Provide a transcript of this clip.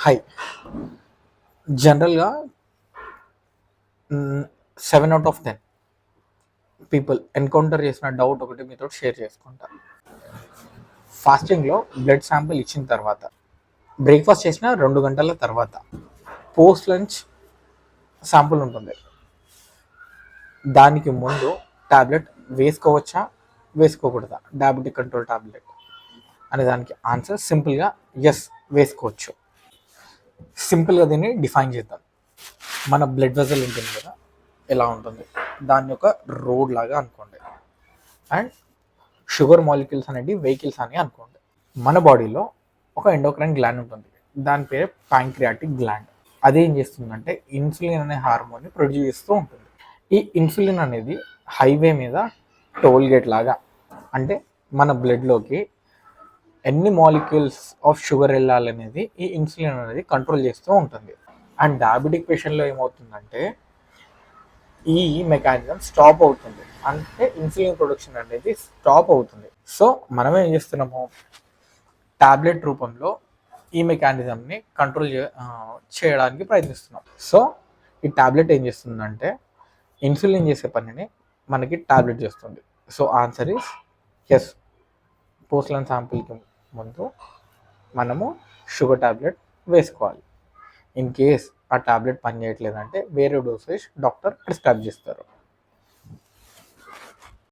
High. జనరల్గా 7/10 people encounter చేసిన doubt ఒకటి మీతో షేర్ చేసుకుంటా. ఫాస్టింగ్లో బ్లడ్ శాంపిల్ ఇచ్చిన తర్వాత, బ్రేక్ఫాస్ట్ చేసిన 2 గంటల తర్వాత, పోస్ట్ లంచ్ శాంపుల్ ఉంటుంది. దానికి ముందు ట్యాబ్లెట్ వేసుకోవచ్చా వేసుకోకూడదా, డయాబెటిక్ కంట్రోల్ ట్యాబ్లెట్ అనే దానికి ఆన్సర్ సింపుల్గా ఎస్, వేసుకోవచ్చు. సింపుల్గా దీన్ని డిఫైన్ చేద్దాం. మన బ్లడ్ వెజల్ ఉంటుంది కదా, ఎలా ఉంటుంది, దాన్ని ఒక రోడ్ లాగా అనుకోండి. అండ్ షుగర్ మాలిక్యూల్స్ అనేవి వెహికల్స్ అని అనుకోండి. మన బాడీలో ఒక ఎండోక్రైన్ గ్లాండ్ ఉంటుంది, దాని పేరు ప్యాంక్రియాటిక్ గ్లాండ్. అదేం చేస్తుందంటే ఇన్సులిన్ అనే హార్మోన్ని ప్రొడ్యూస్ చేస్తూ ఉంటుంది. ఈ ఇన్సులిన్ అనేది హైవే మీద టోల్ గేట్ లాగా, అంటే మన బ్లడ్లోకి ఎన్ని మాలిక్యూల్స్ ఆఫ్ షుగర్ వెళ్ళాలనేది ఈ ఇన్సులిన్ అనేది కంట్రోల్ చేస్తూ ఉంటుంది. అండ్ డయాబెటిక్ పేషెంట్లో ఏమవుతుందంటే ఈ మెకానిజం స్టాప్ అవుతుంది, అంటే ఇన్సులిన్ ప్రొడక్షన్ అనేది స్టాప్ అవుతుంది. సో మనం ఏం చేస్తున్నాము, టాబ్లెట్ రూపంలో ఈ మెకానిజంని కంట్రోల్ చేయడానికి ప్రయత్నిస్తున్నాం. సో ఈ టాబ్లెట్ ఏం చేస్తుందంటే ఇన్సులిన్ చేసే పనిని మనకి టాబ్లెట్ చేస్తుంది. So answer is yes. Post lunch శాంపిల్కి ముందు మనము షుగర్ టాబ్లెట్ వేసుకోవాలి. ఇన్ కేస్ ఆ టాబ్లెట్ పని చేయట్లేదంటే వేరే డోసేజ్ డాక్టర్ ప్రిస్క్రైబ్ చేస్తారు.